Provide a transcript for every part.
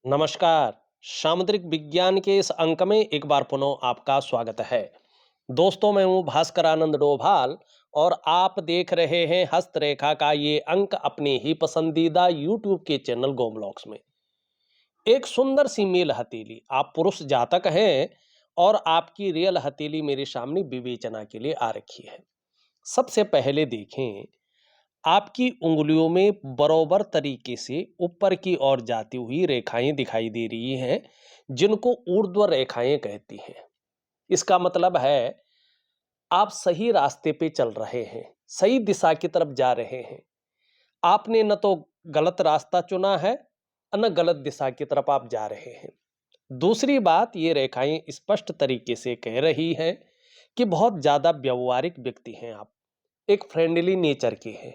नमस्कार। सामुद्रिक विज्ञान के इस अंक में एक बार पुनः आपका स्वागत है। दोस्तों, मैं हूं भास्कर आनंद डोभाल और आप देख रहे हैं हस्तरेखा का ये अंक अपने ही पसंदीदा यूट्यूब के चैनल गो ब्लॉग्स में। एक सुंदर सी मेल हथेली, आप पुरुष जातक हैं और आपकी रियल हथेली मेरे सामने विवेचना के लिए आ रखी है। सबसे पहले देखें, आपकी उंगलियों में बराबर तरीके से ऊपर की ओर जाती हुई रेखाएं दिखाई दे रही हैं, जिनको ऊर्ध्व रेखाएं कहती हैं। इसका मतलब है आप सही रास्ते पे चल रहे हैं, सही दिशा की तरफ जा रहे हैं। आपने न तो गलत रास्ता चुना है, न गलत दिशा की तरफ आप जा रहे हैं। दूसरी बात, ये रेखाएं स्पष्ट तरीके से कह रही हैं कि बहुत ज्यादा व्यवहारिक व्यक्ति हैं आप, एक फ्रेंडली नेचर के हैं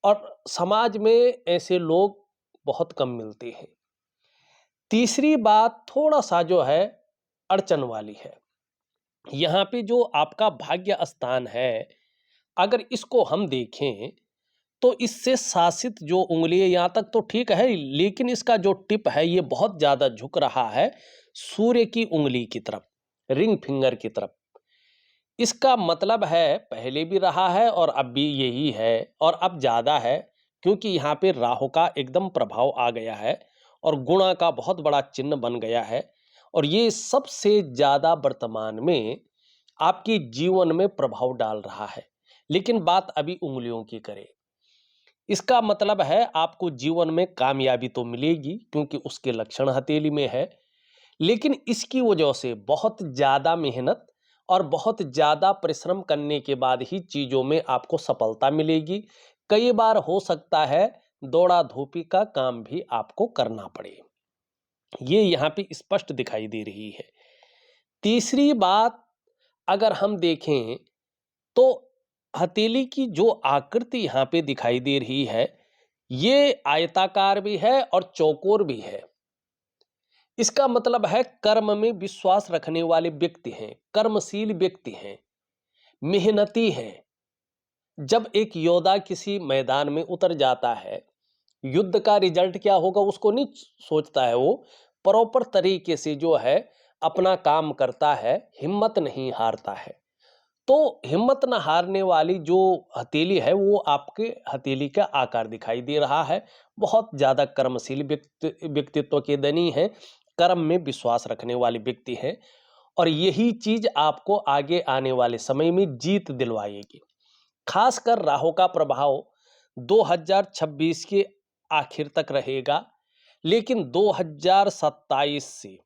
और समाज में ऐसे लोग बहुत कम मिलते हैं। तीसरी बात थोड़ा सा जो है अड़चन वाली है। यहाँ पे जो आपका भाग्य स्थान है, अगर इसको हम देखें तो इससे शासित जो उंगली यहाँ तक तो ठीक है, लेकिन इसका जो टिप है ये बहुत ज्यादा झुक रहा है सूर्य की उंगली की तरफ, रिंग फिंगर की तरफ। इसका मतलब है पहले भी रहा है और अब भी यही है और अब ज्यादा है, क्योंकि यहाँ पे राहु का एकदम प्रभाव आ गया है और गुणा का बहुत बड़ा चिन्ह बन गया है। और ये सबसे ज्यादा वर्तमान में आपके जीवन में प्रभाव डाल रहा है। लेकिन बात अभी उंगलियों की करें, इसका मतलब है आपको जीवन में कामयाबी तो मिलेगी क्योंकि उसके लक्षण हथेली में है, लेकिन इसकी वजह से बहुत ज़्यादा मेहनत और बहुत ज़्यादा परिश्रम करने के बाद ही चीज़ों में आपको सफलता मिलेगी। कई बार हो सकता है दौड़ा धूपी का काम भी आपको करना पड़े। ये यहाँ पे स्पष्ट दिखाई दे रही है। तीसरी बात, अगर हम देखें तो हथेली की जो आकृति यहाँ पे दिखाई दे रही है, ये आयताकार भी है और चौकोर भी है। इसका मतलब है कर्म में विश्वास रखने वाले व्यक्ति हैं, कर्मशील व्यक्ति हैं, मेहनती हैं। जब एक योद्धा किसी मैदान में उतर जाता है, युद्ध का रिजल्ट क्या होगा उसको नहीं सोचता है, वो प्रॉपर तरीके से जो है अपना काम करता है, हिम्मत नहीं हारता है। तो हिम्मत न हारने वाली जो हथेली है वो आपके हथेली का आकार दिखाई दे रहा है। बहुत ज्यादा कर्मशील व्यक्तित्व के धनी है, कर्म में विश्वास रखने वाले व्यक्ति हैं और यही चीज आपको आगे आने वाले समय में जीत दिलवाएगी। खासकर राहु का प्रभाव 2026 के आखिर तक रहेगा, लेकिन 2027 से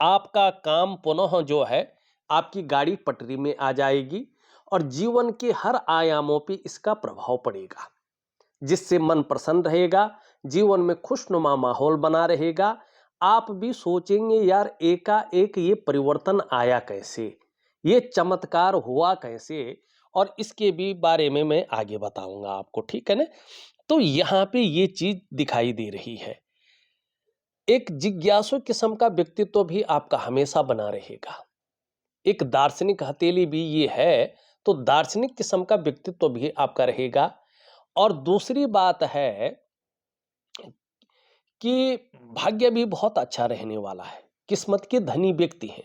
आपका काम पुनः जो है, आपकी गाड़ी पटरी में आ जाएगी और जीवन के हर आयामों पे इसका प्रभाव पड़ेगा, जिससे मन प्रसन्न रहेगा, जीवन में खुशनुमा माहौल बना रहेगा। आप भी सोचेंगे यार एकाएक ये परिवर्तन आया कैसे, ये चमत्कार हुआ कैसे, और इसके भी बारे में मैं आगे बताऊंगा आपको, ठीक है ना। तो यहाँ पे ये चीज दिखाई दे रही है। एक जिज्ञासु किस्म का व्यक्तित्व भी आपका हमेशा बना रहेगा। एक दार्शनिक हथेली भी ये है, तो दार्शनिक किस्म का व्यक्तित्व भी आपका रहेगा। और दूसरी बात है कि भाग्य भी बहुत अच्छा रहने वाला है, किस्मत के धनी व्यक्ति हैं।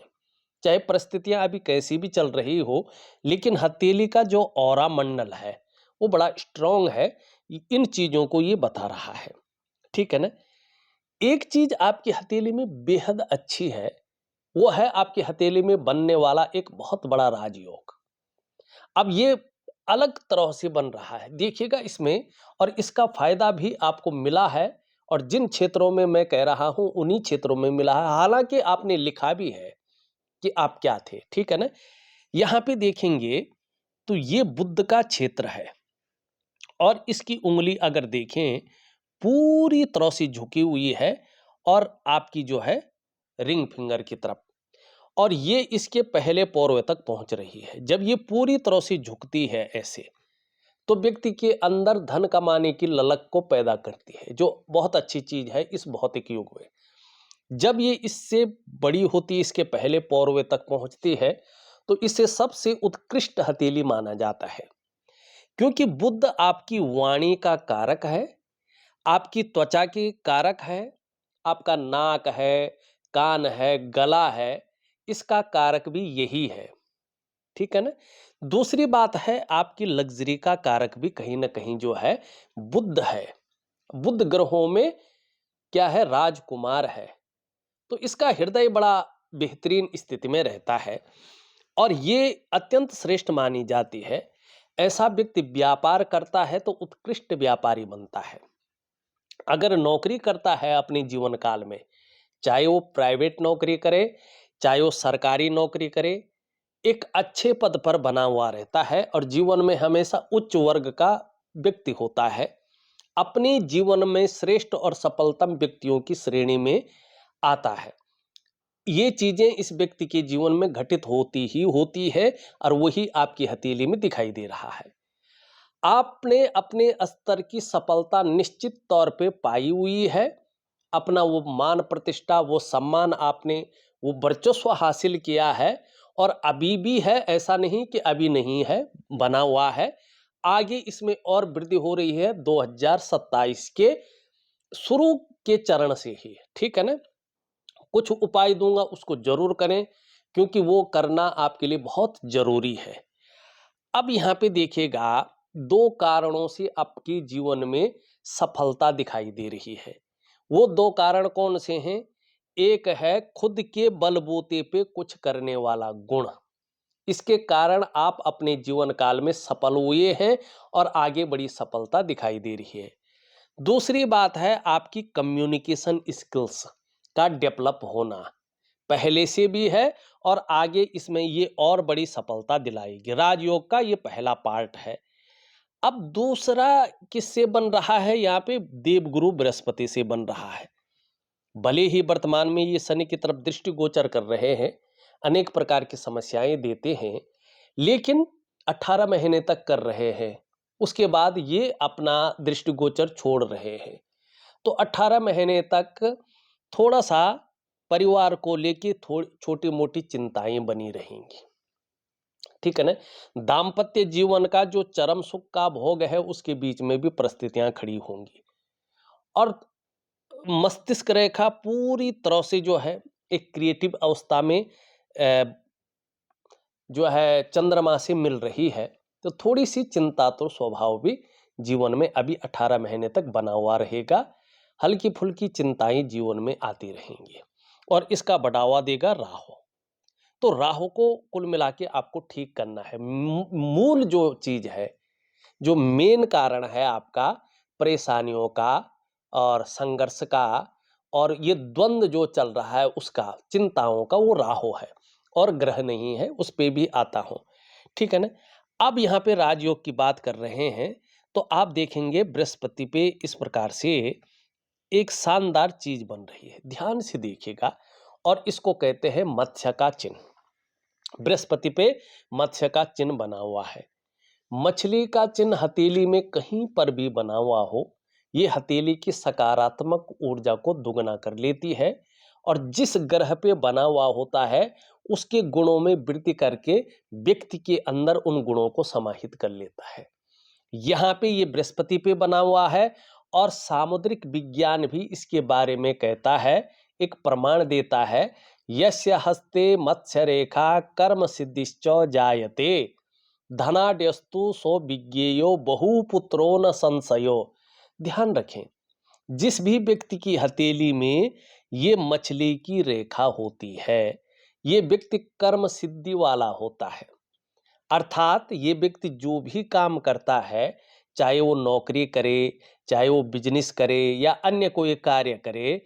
चाहे परिस्थितियां अभी कैसी भी चल रही हो, लेकिन हथेली का जो ऑरा मंडल है वो बड़ा स्ट्रांग है, इन चीजों को ये बता रहा है, ठीक है ना। एक चीज आपकी हथेली में बेहद अच्छी है, वो है आपकी हथेली में बनने वाला एक बहुत बड़ा राजयोग। अब ये अलग तरह से बन रहा है, देखिएगा इसमें, और इसका फायदा भी आपको मिला है। और जिन क्षेत्रों में मैं कह रहा हूं उन्हीं क्षेत्रों में मिला है, हालांकि आपने लिखा भी है कि आप क्या थे, ठीक है ना। यहां पे देखेंगे तो ये बुद्ध का क्षेत्र है और इसकी उंगली अगर देखें पूरी तरह से झुकी हुई है और आपकी जो है रिंग फिंगर की तरफ, और ये इसके पहले पौरवे तक पहुंच रही है। जब ये पूरी तरह से झुकती है ऐसे, तो व्यक्ति के अंदर धन कमाने की ललक को पैदा करती है, जो बहुत अच्छी चीज है इस भौतिक युग में। जब ये इससे बड़ी होती है, इसके पहले पौरवे तक पहुंचती है, तो इसे सबसे उत्कृष्ट हथेली माना जाता है, क्योंकि बुद्ध आपकी वाणी का कारक है, आपकी त्वचा के कारक है, आपका नाक है, कान है, गला है, इसका कारक भी यही है, ठीक है ना? दूसरी बात है आपकी लग्ज़री का कारक भी कहीं न कहीं जो है बुध है। बुध ग्रहों में क्या है राजकुमार है, तो इसका हृदय बड़ा बेहतरीन स्थिति में रहता है और ये अत्यंत श्रेष्ठ मानी जाती है। ऐसा व्यक्ति व्यापार करता है तो उत्कृष्ट व्यापारी बनता है। अगर नौकरी करता है अपने जीवन काल में, चाहे वो प्राइवेट नौकरी करे, चाहे वो सरकारी नौकरी करे, एक अच्छे पद पर बना हुआ रहता है और जीवन में हमेशा उच्च वर्ग का व्यक्ति होता है। अपने जीवन में श्रेष्ठ और सफलतम व्यक्तियों की श्रेणी में आता है। ये चीजें इस व्यक्ति के जीवन में घटित होती ही होती है और वही आपकी हथेली में दिखाई दे रहा है। आपने अपने स्तर की सफलता निश्चित तौर पे पाई हुई है। अपना वो मान प्रतिष्ठा, वो सम्मान आपने, वो वर्चस्व हासिल किया है और अभी भी है, ऐसा नहीं कि अभी नहीं है, बना हुआ है। आगे इसमें और वृद्धि हो रही है 2027 के शुरू के चरण से ही, ठीक है ना? कुछ उपाय दूँगा उसको ज़रूर करें, क्योंकि वो करना आपके लिए बहुत ज़रूरी है। अब यहाँ पे देखिएगा 2 कारणों से आपके जीवन में सफलता दिखाई दे रही है। वो 2 कारण कौन से हैं? एक है खुद के बलबूते पे कुछ करने वाला गुण। इसके कारण आप अपने जीवन काल में सफल हुए हैं और आगे बड़ी सफलता दिखाई दे रही है। दूसरी बात है आपकी कम्युनिकेशन स्किल्स का डेवलप होना। पहले से भी है और आगे इसमें ये और बड़ी सफलता दिलाएगी। राजयोग का ये पहला पार्ट है। अब दूसरा किससे बन रहा है? यहाँ पे देवगुरु बृहस्पति से बन रहा है। भले ही वर्तमान में ये शनि की तरफ दृष्टिगोचर कर रहे हैं, अनेक प्रकार की समस्याएं देते हैं, लेकिन 18 महीने तक कर रहे हैं। उसके बाद ये अपना दृष्टिगोचर छोड़ रहे हैं। तो 18 महीने तक थोड़ा-सा परिवार को लेके थोड़ी छोटी-मोटी चिंताएं बनी रहेंगी। ठीक है ना? दाम्पत्य जीवन का जो चरम सुख का भोग है, उसके बीच में भी परिस्थितियां खड़ी होंगी और मस्तिष्क रेखा पूरी तरह से जो है एक क्रिएटिव अवस्था में अ, जो है चंद्रमा से मिल रही है, तो थोड़ी सी चिंता तो स्वभाव भी जीवन में अभी 18 महीने तक बना हुआ रहेगा। हल्की फुल्की चिंताएं जीवन में आती रहेंगी और इसका बढ़ावा देगा राहु। तो राहु को कुल मिला के आपको ठीक करना है। मूल जो चीज है, जो मेन कारण है आपका परेशानियों का और संघर्ष का और ये द्वंद जो चल रहा है उसका, चिंताओं का, वो राहु है और ग्रह नहीं है, उस पे भी आता हूं, ठीक है ना? अब यहाँ पे राजयोग की बात कर रहे हैं, तो आप देखेंगे बृहस्पति पे इस प्रकार से एक शानदार चीज बन रही है, ध्यान से देखिएगा। और इसको कहते हैं मत्स्य का चिन्ह। बृहस्पति पे मत्स्य का चिन्ह बना हुआ है। मछली का चिन्ह हथेली में कहीं पर भी बना हुआ हो, ये हथेली की सकारात्मक ऊर्जा को दुगना कर लेती है और जिस ग्रह पे बना हुआ होता है उसके गुणों में वृद्धि करके व्यक्ति के अंदर उन गुणों को समाहित कर लेता है। यहाँ पे ये बृहस्पति पे बना हुआ है और सामुद्रिक विज्ञान भी इसके बारे में कहता है, एक प्रमाण देता है। यस्य हस्ते मत्स्य रेखा कर्म सिद्धिश्च जायते धनाड्यस्तु सो विज्ञेयो बहुपुत्रो न संशयो। ध्यान रखें, जिस भी व्यक्ति की हथेली में ये मछली की रेखा होती है, ये व्यक्ति कर्म सिद्धि वाला होता है। अर्थात ये व्यक्ति जो भी काम करता है, चाहे वो नौकरी करे, चाहे वो बिजनेस करे या अन्य कोई कार्य करे,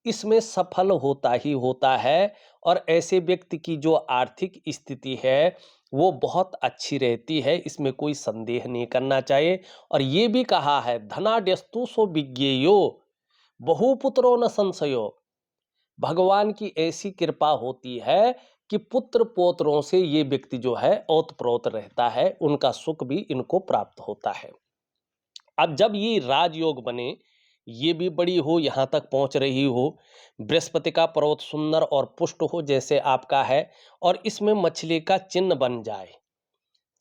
इसमें सफल होता ही होता है और ऐसे व्यक्ति की जो आर्थिक स्थिति है वो बहुत अच्छी रहती है, इसमें कोई संदेह नहीं करना चाहिए। और ये भी कहा है धनाड्यस्तु सो विज्ञेयो बहुपुत्रो न संशयो। भगवान की ऐसी कृपा होती है कि पुत्र पौत्रों से ये व्यक्ति जो है ओतप्रोत रहता है, उनका सुख भी इनको प्राप्त होता है। अब जब ये राजयोग बने, ये भी बड़ी हो, यहाँ तक पहुँच रही हो, बृहस्पति का पर्वत सुंदर और पुष्ट हो जैसे आपका है और इसमें मछली का चिन्ह बन जाए,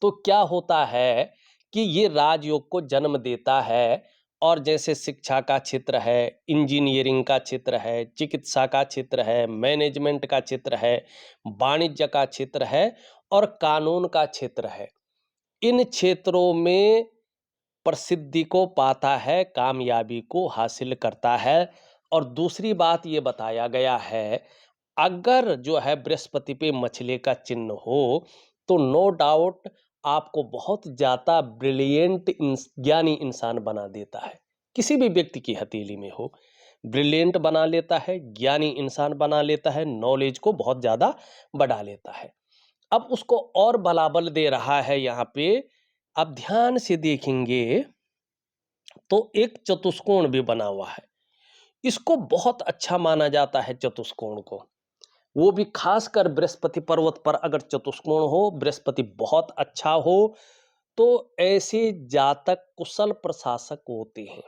तो क्या होता है कि ये राजयोग को जन्म देता है और जैसे शिक्षा का क्षेत्र है, इंजीनियरिंग का क्षेत्र है, चिकित्सा का क्षेत्र है, मैनेजमेंट का क्षेत्र है, वाणिज्य का क्षेत्र है और कानून का क्षेत्र है। इन क्षेत्रों में प्रसिद्धि को पाता है, कामयाबी को हासिल करता है। और दूसरी बात ये बताया गया है, अगर जो है बृहस्पति पे मछली का चिन्ह हो, तो नो डाउट आपको बहुत ज़्यादा ब्रिलियंट ज्ञानी इंसान बना देता है। किसी भी व्यक्ति की हथेली में हो, ब्रिलियंट बना लेता है, ज्ञानी इंसान बना लेता है, नॉलेज को बहुत ज़्यादा बढ़ा लेता है। अब उसको और बलाबल दे रहा है यहाँ पे, अब ध्यान से देखेंगे तो एक चतुष्कोण भी बना हुआ है। इसको बहुत अच्छा माना जाता है चतुष्कोण को, वो भी खासकर बृहस्पति पर्वत पर अगर चतुष्कोण हो, बृहस्पति बहुत अच्छा हो, तो ऐसे जातक कुशल प्रशासक होते हैं।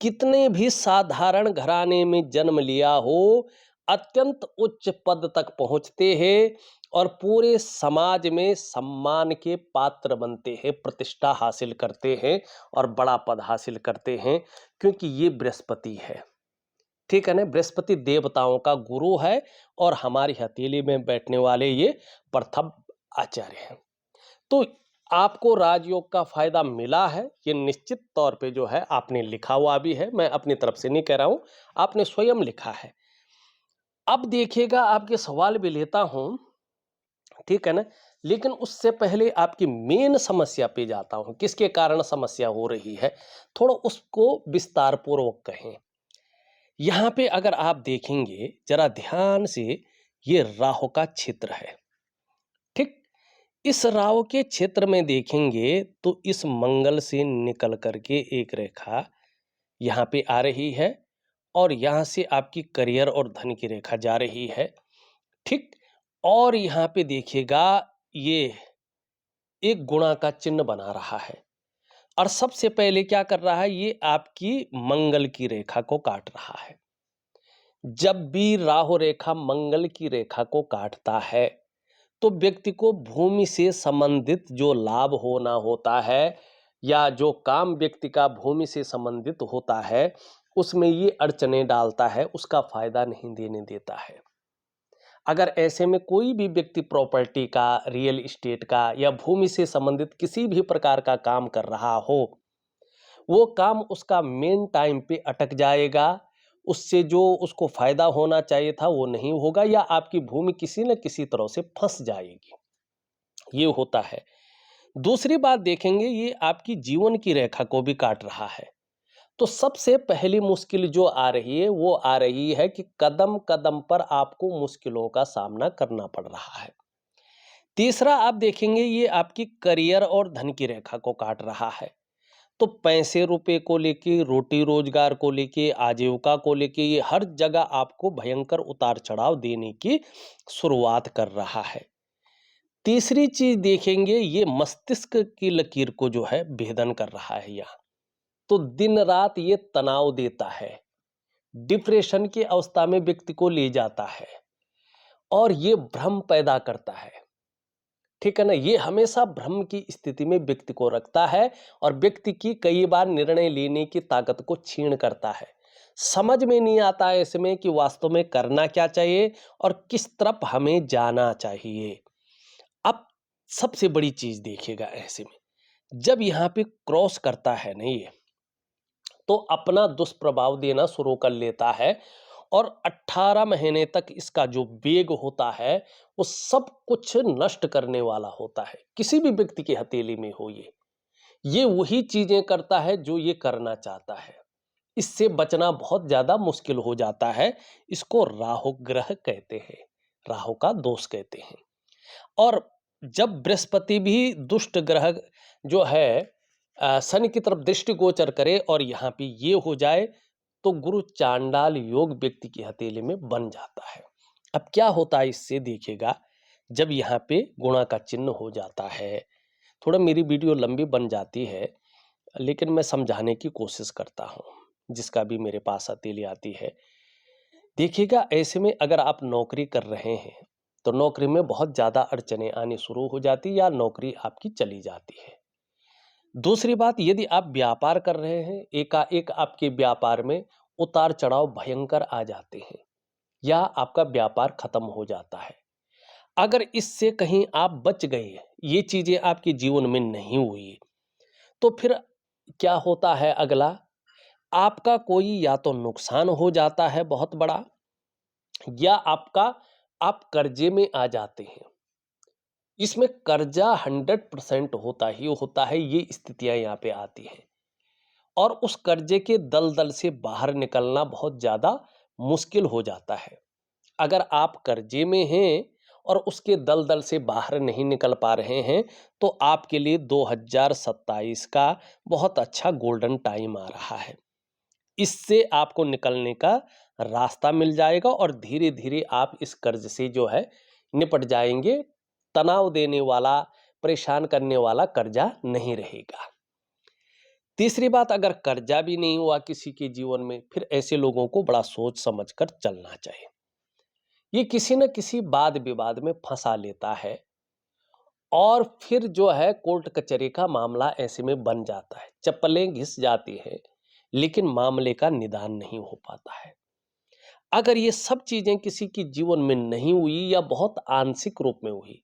कितने भी साधारण घराने में जन्म लिया हो, अत्यंत उच्च पद तक पहुंचते हैं और पूरे समाज में सम्मान के पात्र बनते हैं, प्रतिष्ठा हासिल करते हैं और बड़ा पद हासिल करते हैं, क्योंकि ये बृहस्पति है। ठीक है ना, बृहस्पति देवताओं का गुरु है और हमारी हथेली में बैठने वाले ये प्रथम आचार्य हैं। तो आपको राजयोग का फायदा मिला है, ये निश्चित तौर पे जो है आपने लिखा हुआ भी है, मैं अपनी तरफ से नहीं कह रहा हूं, आपने स्वयं लिखा है। अब देखिएगा, आपके सवाल भी लेता हूं, ठीक है ना, लेकिन उससे पहले आपकी मेन समस्या पे जाता हूं, किसके कारण समस्या हो रही है, थोड़ा उसको विस्तार पूर्वक कहें। यहां पे अगर आप देखेंगे जरा ध्यान से, ये राहु का क्षेत्र है। ठीक, इस राहु के क्षेत्र में देखेंगे तो इस मंगल से निकल करके एक रेखा यहाँ पे आ रही है और यहाँ से आपकी करियर और धन की रेखा जा रही है। ठीक, और यहाँ पे देखिएगा ये एक गुणा का चिन्ह बना रहा है और सबसे पहले क्या कर रहा है, ये आपकी मंगल की रेखा को काट रहा है। जब भी राहु रेखा मंगल की रेखा को काटता है तो व्यक्ति को भूमि से संबंधित जो लाभ होना होता है या जो काम व्यक्ति का भूमि से संबंधित होता है, उसमें ये अड़चने डालता है, उसका फायदा नहीं देने देता है। अगर ऐसे में कोई भी व्यक्ति प्रॉपर्टी का, रियल एस्टेट का या भूमि से संबंधित किसी भी प्रकार का काम कर रहा हो, वो काम उसका मेन टाइम पे अटक जाएगा, उससे जो उसको फायदा होना चाहिए था वो नहीं होगा, या आपकी भूमि किसी न किसी तरह से फंस जाएगी, ये होता है। दूसरी बात देखेंगे, ये आपकी जीवन की रेखा को भी काट रहा है। तो सबसे पहली मुश्किल जो आ रही है वो आ रही है कि कदम कदम पर आपको मुश्किलों का सामना करना पड़ रहा है। तीसरा आप देखेंगे, ये आपकी करियर और धन की रेखा को काट रहा है। तो पैसे रुपए को लेके, रोटी रोजगार को लेके, आजीविका को लेके, ये हर जगह आपको भयंकर उतार चढ़ाव देने की शुरुआत कर रहा है। तीसरी चीज देखेंगे, ये मस्तिष्क की लकीर को जो है भेदन कर रहा है यहाँ। तो दिन रात ये तनाव देता है, डिप्रेशन की अवस्था में व्यक्ति को ले जाता है और ये भ्रम पैदा करता है। ठीक है ना, ये हमेशा भ्रम की स्थिति में व्यक्ति को रखता है और व्यक्ति की कई बार निर्णय लेने की ताकत को छीन करता है। समझ में नहीं आता है ऐसे में कि वास्तव में करना क्या चाहिए और किस तरफ हमें जाना चाहिए। अब सबसे बड़ी चीज देखिएगा, ऐसे में जब यहाँ पे क्रॉस करता है ना ये, तो अपना दुष्प्रभाव देना शुरू कर लेता है और 18 महीने तक इसका जो वेग होता है वो सब कुछ नष्ट करने वाला होता है। किसी भी व्यक्ति की हथेली में हो ये वही चीजें करता है जो ये करना चाहता है। इससे बचना बहुत ज्यादा मुश्किल हो जाता है। इसको राहु ग्रह कहते हैं, राहु का दोष कहते हैं। और जब बृहस्पति भी दुष्ट ग्रह जो है शनि की तरफ दृष्टि गोचर करे और यहाँ पे ये हो जाए, तो गुरु चांडाल योग व्यक्ति की हथेली में बन जाता है। अब क्या होता है इससे देखिएगा, जब यहाँ पे गुणा का चिन्ह हो जाता है, थोड़ा मेरी वीडियो लंबी बन जाती है लेकिन मैं समझाने की कोशिश करता हूँ, जिसका भी मेरे पास हथेली आती है। देखिएगा, ऐसे में अगर आप नौकरी कर रहे हैं तो नौकरी में बहुत ज़्यादा अड़चने आनी शुरू हो जाती या नौकरी आपकी चली जाती है। दूसरी बात, यदि आप व्यापार कर रहे हैं, एकाएक आपके व्यापार में उतार चढ़ाव भयंकर आ जाते हैं या आपका व्यापार खत्म हो जाता है। अगर इससे कहीं आप बच गए, ये चीजें आपके जीवन में नहीं हुई, तो फिर क्या होता है अगला, आपका कोई या तो नुकसान हो जाता है बहुत बड़ा, या आप कर्जे में आ जाते हैं। इसमें कर्जा 100% होता है, ये स्थितियां यहाँ पे आती हैं। और उस कर्जे के दलदल से बाहर निकलना बहुत ज्यादा मुश्किल हो जाता है। अगर आप कर्जे में हैं और उसके दलदल से बाहर नहीं निकल पा रहे हैं, तो आपके लिए 2027 का बहुत अच्छा गोल्डन टाइम आ रहा है। इससे आपको निकलने का रास्ता मिल जाएगा और धीरे धीरे आप इस कर्ज से जो है निपट जाएंगे। तनाव देने वाला, परेशान करने वाला कर्जा नहीं रहेगा। तीसरी बात, अगर कर्जा भी नहीं हुआ किसी के जीवन में, फिर ऐसे लोगों को बड़ा सोच समझ कर चलना चाहिए। ये किसी न किसी वाद विवाद में फंसा लेता है और फिर जो है कोर्ट कचहरी का मामला ऐसे में बन जाता है। चप्पलें घिस जाती हैं, लेकिन मामले का निदान नहीं हो पाता है। अगर ये सब चीजें किसी की जीवन में नहीं हुई या बहुत आंशिक रूप में हुई,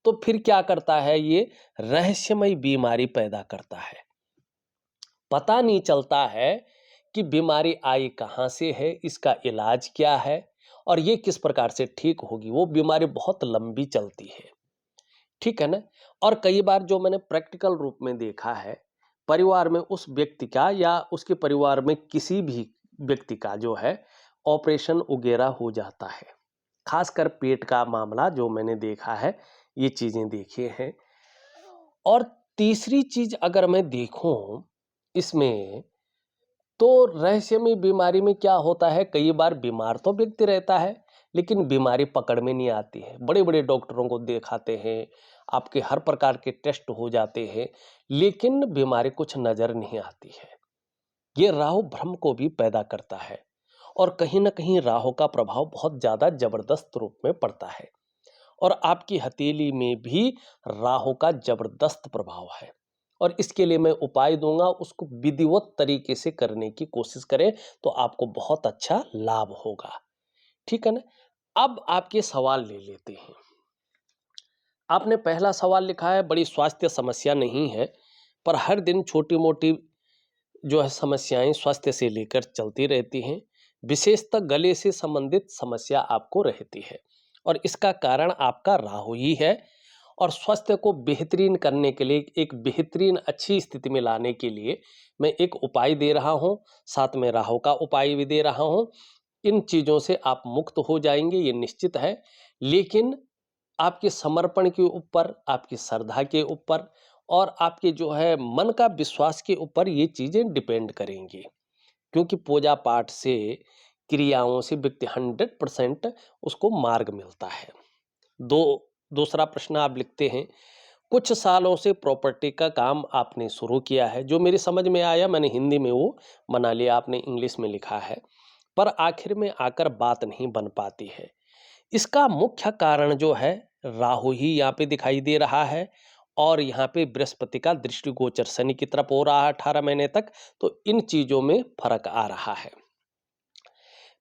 तो फिर क्या करता है, ये रहस्यमय बीमारी पैदा करता है। पता नहीं चलता है कि बीमारी आई कहाँ से है, इसका इलाज क्या है और ये किस प्रकार से ठीक होगी। वो बीमारी बहुत लंबी चलती है, ठीक है ना। और कई बार जो मैंने प्रैक्टिकल रूप में देखा है, परिवार में उस व्यक्ति का या उसके परिवार में किसी भी व्यक्ति का जो है ऑपरेशन वगैरह हो जाता है। खासकर पेट का मामला जो मैंने देखा है, ये चीजें देखी हैं। और तीसरी चीज अगर मैं देखूं इसमें, तो रहस्यमय बीमारी में क्या होता है, कई बार बीमार तो व्यक्ति रहता है, लेकिन बीमारी पकड़ में नहीं आती है। बड़े बड़े डॉक्टरों को दिखाते हैं, आपके हर प्रकार के टेस्ट हो जाते हैं, लेकिन बीमारी कुछ नजर नहीं आती है। ये राहु भ्रम को भी पैदा करता है और कहीं ना कहीं राहु का प्रभाव बहुत ज्यादा जबरदस्त रूप में पड़ता है और आपकी हथेली में भी राहु का जबरदस्त प्रभाव है। और इसके लिए मैं उपाय दूंगा, उसको विधिवत तरीके से करने की कोशिश करें, तो आपको बहुत अच्छा लाभ होगा, ठीक है ना। अब आपके सवाल ले लेते हैं। आपने पहला सवाल लिखा है, बड़ी स्वास्थ्य समस्या नहीं है, पर हर दिन छोटी मोटी जो है समस्याएं स्वास्थ्य से लेकर चलती रहती हैं। विशेषतः गले से संबंधित समस्या आपको रहती है और इसका कारण आपका राहु ही है। और स्वास्थ्य को बेहतरीन करने के लिए, एक बेहतरीन अच्छी स्थिति में लाने के लिए मैं एक उपाय दे रहा हूं, साथ में राहु का उपाय भी दे रहा हूं। इन चीजों से आप मुक्त हो जाएंगे, ये निश्चित है। लेकिन आपके समर्पण के ऊपर, आपकी श्रद्धा के ऊपर और आपके जो है मन का विश्वास के ऊपर ये चीजें डिपेंड करेंगी। क्योंकि पूजा पाठ से, क्रियाओं से व्यक्ति 100% उसको मार्ग मिलता है। दो दूसरा प्रश्न आप लिखते हैं, कुछ सालों से प्रॉपर्टी का काम आपने शुरू किया है। जो मेरी समझ में आया मैंने हिंदी में वो बना लिया, आपने इंग्लिश में लिखा है, पर आखिर में आकर बात नहीं बन पाती है। इसका मुख्य कारण जो है राहु ही यहाँ पे दिखाई दे रहा है और यहाँ पे बृहस्पति का दृष्टिगोचर शनि की तरफ हो रहा है 18 महीने तक। तो इन चीजों में फर्क आ रहा है।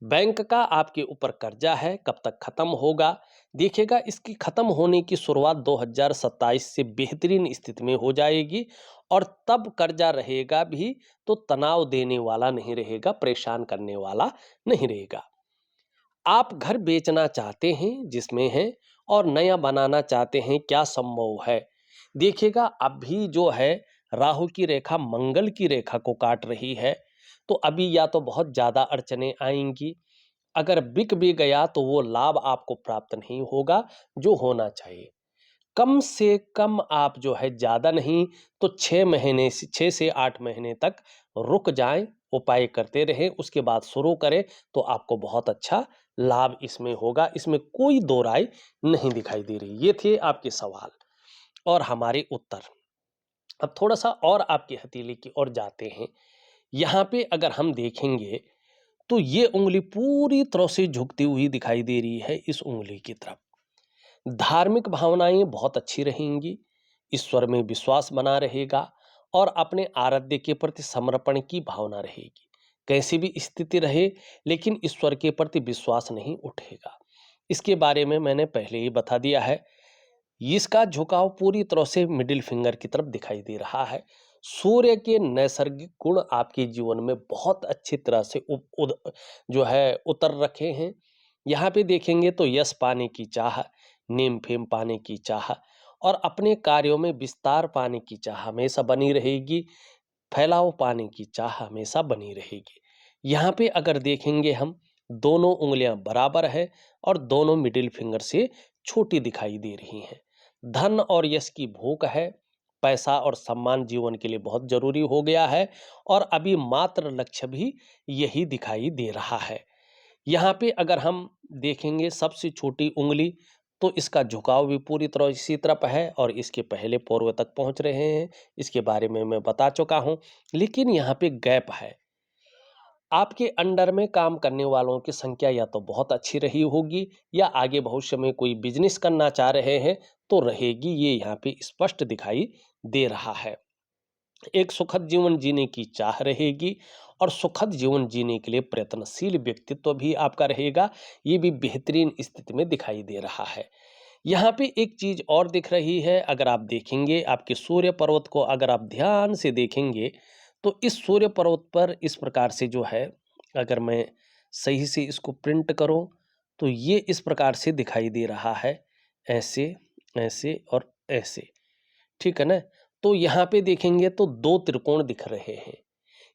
बैंक का आपके ऊपर कर्जा है, कब तक खत्म होगा देखिएगा। इसकी खत्म होने की शुरुआत 2027 से बेहतरीन स्थिति में हो जाएगी और तब कर्जा रहेगा भी तो तनाव देने वाला नहीं रहेगा, परेशान करने वाला नहीं रहेगा। आप घर बेचना चाहते हैं जिसमें है और नया बनाना चाहते हैं, क्या संभव है देखिएगा। अभी जो है राहु की रेखा मंगल की रेखा को काट रही है, तो अभी या तो बहुत ज्यादा अड़चने आएंगी, अगर बिक भी गया तो वो लाभ आपको प्राप्त नहीं होगा जो होना चाहिए। कम से कम आप जो है ज्यादा नहीं तो 6 महीने से 6 से 8 महीने तक रुक जाएं, उपाय करते रहें, उसके बाद शुरू करें तो आपको बहुत अच्छा लाभ इसमें होगा। इसमें कोई दो राय नहीं दिखाई दे रही। ये थे आपके सवाल और हमारे उत्तर। अब थोड़ा सा और आपकी हथेली की ओर जाते हैं। यहाँ पे अगर हम देखेंगे तो ये उंगली पूरी तरह से झुकती हुई दिखाई दे रही है इस उंगली की तरफ। धार्मिक भावनाएं बहुत अच्छी रहेंगी, ईश्वर में विश्वास बना रहेगा और अपने आराध्य के प्रति समर्पण की भावना रहेगी। कैसी भी स्थिति रहे, लेकिन ईश्वर के प्रति विश्वास नहीं उठेगा। इसके बारे में मैंने पहले ही बता दिया है। इसका झुकाव पूरी तरह से मिडिल फिंगर की तरफ दिखाई दे रहा है। सूर्य के नैसर्गिक गुण आपके जीवन में बहुत अच्छी तरह से जो है उतर रखे हैं। यहाँ पे देखेंगे तो यश पाने की चाह, नेम फेम पाने की चाह और अपने कार्यों में विस्तार पाने की चाह हमेशा बनी रहेगी। फैलाव पाने की चाह हमेशा बनी रहेगी। यहाँ पे अगर देखेंगे हम, दोनों उंगलियां बराबर है और दोनों मिडिल फिंगर से छोटी दिखाई दे रही हैं। धन और यश की भूख है। पैसा और सम्मान जीवन के लिए बहुत जरूरी हो गया है और अभी मात्र लक्ष्य भी यही दिखाई दे रहा है। यहाँ पे अगर हम देखेंगे सबसे छोटी उंगली, तो इसका झुकाव भी पूरी तरह इसी तरफ है और इसके पहले पूर्व तक पहुंच रहे हैं। इसके बारे में मैं बता चुका हूं, लेकिन यहाँ पे गैप है। आपके अंडर में काम करने वालों की संख्या या तो बहुत अच्छी रही होगी या आगे भविष्य में कोई बिजनेस करना चाह रहे हैं तो रहेगी, ये यहाँ पे स्पष्ट दिखाई दे रहा है। एक सुखद जीवन जीने की चाह रहेगी और सुखद जीवन जीने के लिए प्रयत्नशील व्यक्तित्व भी आपका रहेगा। ये भी बेहतरीन स्थिति में दिखाई दे रहा है। यहाँ पे एक चीज और दिख रही है। अगर आप देखेंगे आपके सूर्य पर्वत को, अगर आप ध्यान से देखेंगे तो इस सूर्य पर्वत पर इस प्रकार से जो है, अगर मैं सही से इसको प्रिंट करूं तो ये इस प्रकार से दिखाई दे रहा है। ऐसे, ऐसे और ऐसे, ठीक है ना। तो यहाँ पे देखेंगे तो दो त्रिकोण दिख रहे हैं।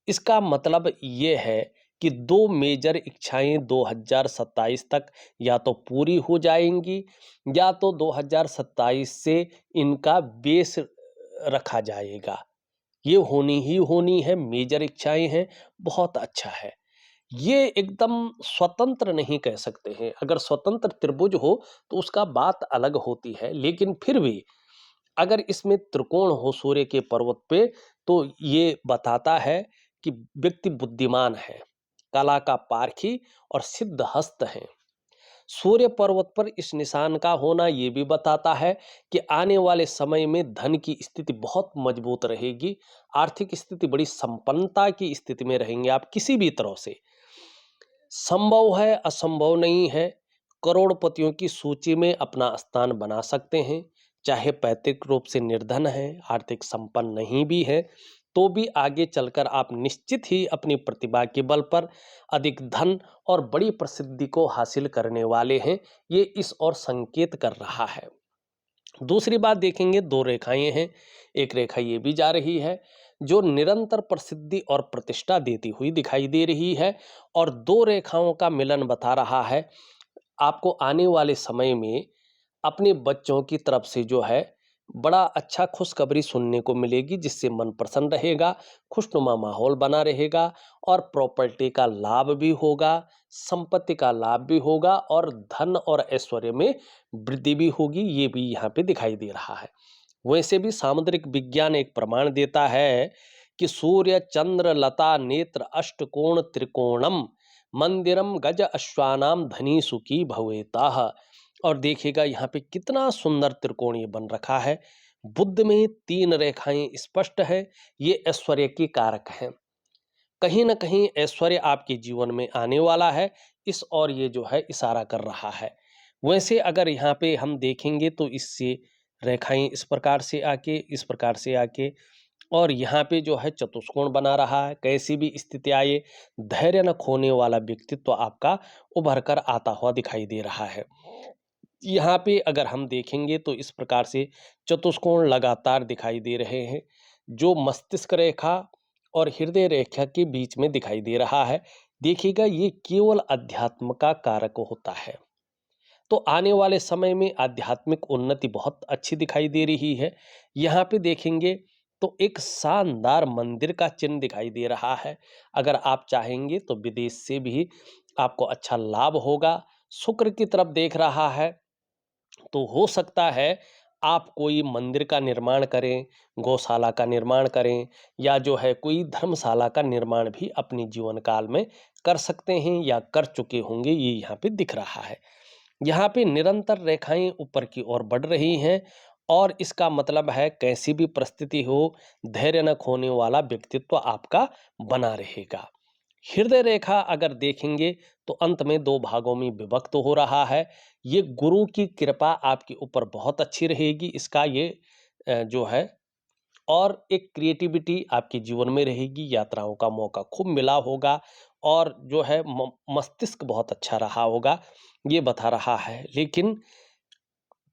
इसका मतलब ये है कि दो मेजर इच्छाएं 2027 तक या तो पूरी हो जाएंगी या तो 2027 से इनका बेस रखा जाएगा। ये होनी ही होनी है, मेजर इच्छाएं हैं, बहुत अच्छा है। ये एकदम स्वतंत्र नहीं कह सकते हैं। अगर स्वतंत्र त्रिभुज हो तो उसका बात अलग होती है, लेकिन फिर भी अगर इसमें त्रिकोण हो सूर्य के पर्वत पे तो ये बताता है कि व्यक्ति बुद्धिमान है, कला का पारखी और सिद्ध हस्त है। सूर्य पर्वत पर इस निशान का होना ये भी बताता है कि आने वाले समय में धन की स्थिति बहुत मजबूत रहेगी। आर्थिक स्थिति बड़ी संपन्नता की स्थिति में रहेंगे आप किसी भी तरह से। संभव है, असंभव नहीं है। करोड़पतियों की सूची में अपना स्थान बना सकते हैं। चाहे पैतृक रूप से निर्धन है, आर्थिक संपन्न नहीं भी है, तो भी आगे चलकर आप निश्चित ही अपनी प्रतिभा के बल पर अधिक धन और बड़ी प्रसिद्धि को हासिल करने वाले हैं। ये इस ओर संकेत कर रहा है। दूसरी बात देखेंगे, दो रेखाएं हैं। एक रेखा ये भी जा रही है जो निरंतर प्रसिद्धि और प्रतिष्ठा देती हुई दिखाई दे रही है और दो रेखाओं का मिलन बता रहा है आपको आने वाले समय में अपने बच्चों की तरफ से जो है बड़ा अच्छा खुशखबरी सुनने को मिलेगी, जिससे मन प्रसन्न रहेगा, खुशनुमा माहौल बना रहेगा और प्रॉपर्टी का लाभ भी होगा, संपत्ति का लाभ भी होगा और धन और ऐश्वर्य में वृद्धि भी होगी। ये भी यहाँ पे दिखाई दे रहा है। वैसे भी सामुद्रिक विज्ञान एक प्रमाण देता है कि सूर्य चंद्र लता नेत्र अष्टकोण त्रिकोणम मंदिरम गज अश्वानाम धनी सुखी भवेताह। और देखिएगा यहाँ पे कितना सुंदर त्रिकोण ये बन रखा है। बुद्ध में तीन रेखाएं स्पष्ट है, ये ऐश्वर्य की कारक हैं। कहीं ना कहीं ऐश्वर्य आपके जीवन में आने वाला है, इस और ये जो है इशारा कर रहा है। वैसे अगर यहाँ पे हम देखेंगे तो इससे रेखाएं इस प्रकार से आके, इस प्रकार से आके और यहाँ पे जो है चतुष्कोण बना रहा है। कैसी भी स्थिति आए, धैर्य न खोने वाला व्यक्तित्व आपका उभर कर आता हुआ दिखाई दे रहा है। यहाँ पे अगर हम देखेंगे तो इस प्रकार से चतुष्कोण लगातार दिखाई दे रहे हैं, जो मस्तिष्क रेखा और हृदय रेखा के बीच में दिखाई दे रहा है। देखिएगा ये केवल अध्यात्म का कारक होता है। तो आने वाले समय में आध्यात्मिक उन्नति बहुत अच्छी दिखाई दे रही है। यहाँ पे देखेंगे तो एक शानदार मंदिर का चिन्ह दिखाई दे रहा है। अगर आप चाहेंगे तो विदेश से भी आपको अच्छा लाभ होगा। शुक्र की तरफ देख रहा है, तो हो सकता है आप कोई मंदिर का निर्माण करें, गौशाला का निर्माण करें या जो है कोई धर्मशाला का निर्माण भी अपने जीवन काल में कर सकते हैं या कर चुके होंगे, ये यहाँ पे दिख रहा है। यहाँ पे निरंतर रेखाएं ऊपर की ओर बढ़ रही हैं और इसका मतलब है कैसी भी परिस्थिति हो, धैर्य न खोने वाला व्यक्तित्व आपका बना रहेगा। हृदय रेखा अगर देखेंगे तो अंत में 2 भागों में विभक्त हो रहा है। ये गुरु की कृपा आपके ऊपर बहुत अच्छी रहेगी, इसका ये जो है, और एक क्रिएटिविटी आपके जीवन में रहेगी, यात्राओं का मौका खूब मिला होगा और जो है मस्तिष्क बहुत अच्छा रहा होगा, ये बता रहा है। लेकिन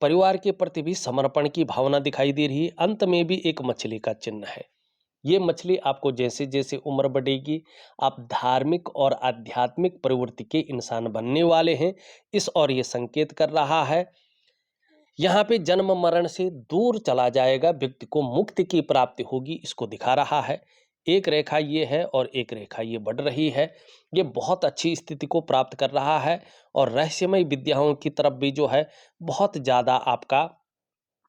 परिवार के प्रति भी समर्पण की भावना दिखाई दे रही है। अंत में भी एक मछली का चिन्ह है। ये मछली आपको जैसे जैसे उम्र बढ़ेगी, आप धार्मिक और आध्यात्मिक प्रवृत्ति के इंसान बनने वाले हैं, इस और ये संकेत कर रहा है। यहाँ पे जन्म मरण से दूर चला जाएगा, व्यक्ति को मुक्ति की प्राप्ति होगी, इसको दिखा रहा है। एक रेखा ये है और एक रेखा ये बढ़ रही है। ये बहुत अच्छी स्थिति को प्राप्त कर रहा है और रहस्यमय विद्याओं की तरफ भी जो है बहुत ज़्यादा आपका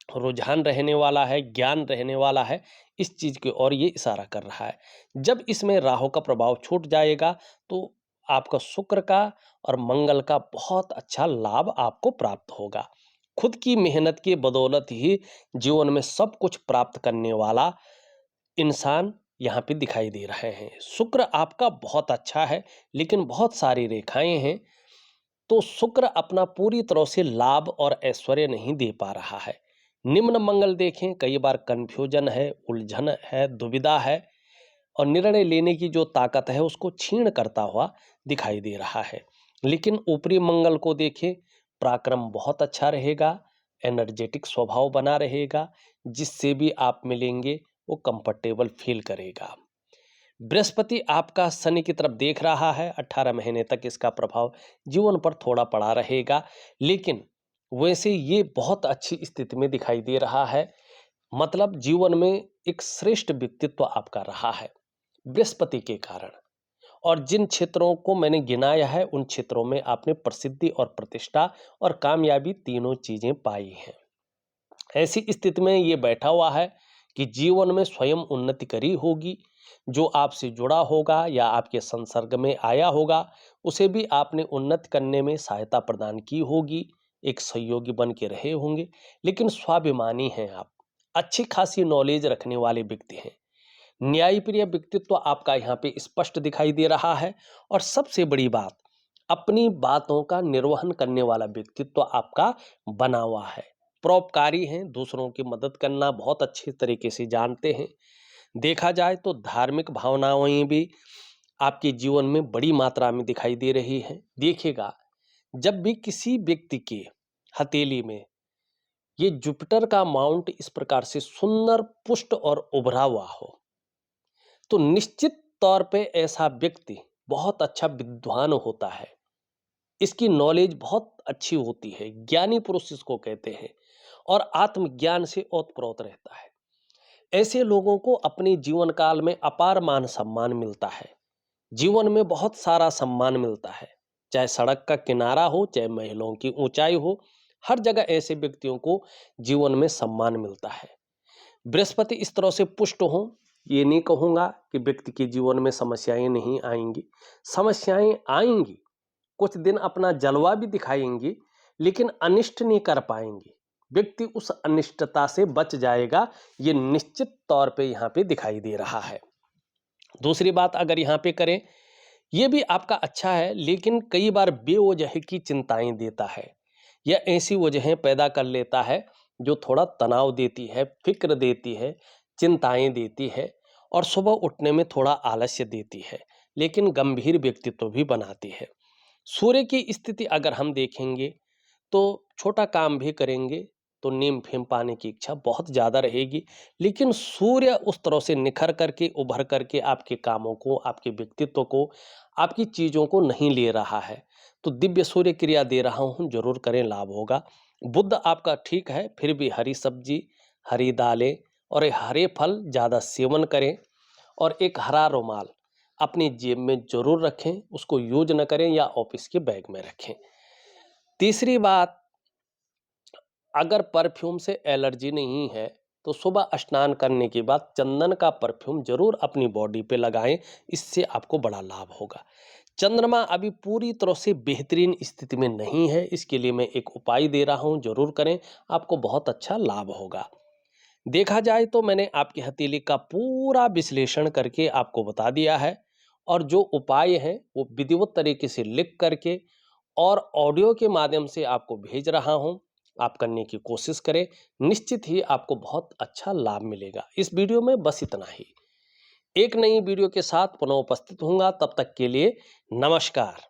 रुझान रहने वाला है, ज्ञान रहने वाला है, इस चीज़ की ओर ये इशारा कर रहा है। जब इसमें राहु का प्रभाव छूट जाएगा तो आपका शुक्र का और मंगल का बहुत अच्छा लाभ आपको प्राप्त होगा। खुद की मेहनत की बदौलत ही जीवन में सब कुछ प्राप्त करने वाला इंसान यहाँ पे दिखाई दे रहे हैं। शुक्र आपका बहुत अच्छा है, लेकिन बहुत सारी रेखाएं हैं, तो शुक्र अपना पूरी तरह से लाभ और ऐश्वर्य नहीं दे पा रहा है। निम्न मंगल देखें, कई बार कंफ्यूजन है, उलझन है, दुविधा है और निर्णय लेने की जो ताकत है उसको क्षीण करता हुआ दिखाई दे रहा है। लेकिन ऊपरी मंगल को देखें, पराक्रम बहुत अच्छा रहेगा, एनर्जेटिक स्वभाव बना रहेगा, जिससे भी आप मिलेंगे वो कंफर्टेबल फील करेगा। बृहस्पति आपका शनि की तरफ देख रहा है, 18 महीने तक इसका प्रभाव जीवन पर थोड़ा पड़ा रहेगा, लेकिन वैसे ये बहुत अच्छी स्थिति में दिखाई दे रहा है। मतलब जीवन में एक श्रेष्ठ व्यक्तित्व आपका रहा है बृहस्पति के कारण, और जिन क्षेत्रों को मैंने गिनाया है उन क्षेत्रों में आपने प्रसिद्धि और प्रतिष्ठा और कामयाबी तीनों चीजें पाई हैं। ऐसी स्थिति में ये बैठा हुआ है कि जीवन में स्वयं उन्नति करी होगी, जो आपसे जुड़ा होगा या आपके संसर्ग में आया होगा उसे भी आपने उन्नति करने में सहायता प्रदान की होगी, एक सहयोगी बन के रहे होंगे। लेकिन स्वाभिमानी हैं आप, अच्छी खासी नॉलेज रखने वाले व्यक्ति हैं, न्यायप्रिय व्यक्तित्व आपका यहाँ पे स्पष्ट दिखाई दे रहा है। और सबसे बड़ी बात, अपनी बातों का निर्वहन करने वाला व्यक्तित्व आपका बना हुआ है। परोपकारी हैं, दूसरों की मदद करना बहुत अच्छे तरीके से जानते हैं। देखा जाए तो धार्मिक भावनाएं भी आपके जीवन में बड़ी मात्रा में दिखाई दे रही है। देखिएगा, जब भी किसी व्यक्ति के हथेली में ये जुपिटर का माउंट इस प्रकार से सुंदर पुष्ट और उभरा हुआ हो, तो निश्चित तौर पे ऐसा व्यक्ति बहुत अच्छा विद्वान होता है। इसकी नॉलेज बहुत अच्छी होती है, ज्ञानी पुरुष इसको कहते हैं, और आत्मज्ञान से ओतप्रोत रहता है। ऐसे लोगों को अपने जीवन काल में अपार मान सम्मान मिलता है। जीवन में बहुत सारा सम्मान मिलता है, चाहे सड़क का किनारा हो, चाहे महलों की ऊंचाई हो, हर जगह ऐसे व्यक्तियों को जीवन में सम्मान मिलता है। बृहस्पति इस तरह से पुष्ट हो, ये नहीं कहूँगा कि व्यक्ति के जीवन में समस्याएं नहीं आएंगी, समस्याएं आएंगी, कुछ दिन अपना जलवा भी दिखाएंगी, लेकिन अनिष्ट नहीं कर पाएंगी। व्यक्ति उस अनिष्टता से बच जाएगा, ये निश्चित तौर पे यहाँ पे दिखाई दे रहा है। दूसरी बात अगर यहाँ पे करें, ये भी आपका अच्छा है, लेकिन कई बार बेवजह की चिंताएं देता है या ऐसी वजहें पैदा कर लेता है जो थोड़ा तनाव देती है, फिक्र देती है, चिंताएं देती है और सुबह उठने में थोड़ा आलस्य देती है, लेकिन गंभीर व्यक्तित्व भी बनाती है। सूर्य की स्थिति अगर हम देखेंगे तो छोटा काम भी करेंगे तो नीम फेम पाने की इच्छा बहुत ज़्यादा रहेगी, लेकिन सूर्य उस तरह से निखर करके उभर करके आपके कामों को, आपके व्यक्तित्व को, आपकी चीज़ों को नहीं ले रहा है। तो दिव्य सूर्य क्रिया दे रहा हूँ, जरूर करें, लाभ होगा। बुध आपका ठीक है, फिर भी हरी सब्जी, हरी दालें और ये हरे फल ज़्यादा सेवन करें, और एक हरा रुमाल अपनी जेब में जरूर रखें, उसको यूज न करें या ऑफिस के बैग में रखें। तीसरी बात, अगर परफ्यूम से एलर्जी नहीं है तो सुबह स्नान करने के बाद चंदन का परफ्यूम जरूर अपनी बॉडी पे लगाएं, इससे आपको बड़ा लाभ होगा। चंद्रमा अभी पूरी तरह से बेहतरीन स्थिति में नहीं है, इसके लिए मैं एक उपाय दे रहा हूं, जरूर करें, आपको बहुत अच्छा लाभ होगा। देखा जाए तो मैंने आपकी हथेली का पूरा विश्लेषण करके आपको बता दिया है और जो उपाय हैं वो विधिवत तरीके से लिख करके और ऑडियो के माध्यम से आपको भेज रहा हूं। आप करने की कोशिश करें, निश्चित ही आपको बहुत अच्छा लाभ मिलेगा। इस वीडियो में बस इतना ही। एक नई वीडियो के साथ पुनः उपस्थित होऊंगा, तब तक के लिए नमस्कार।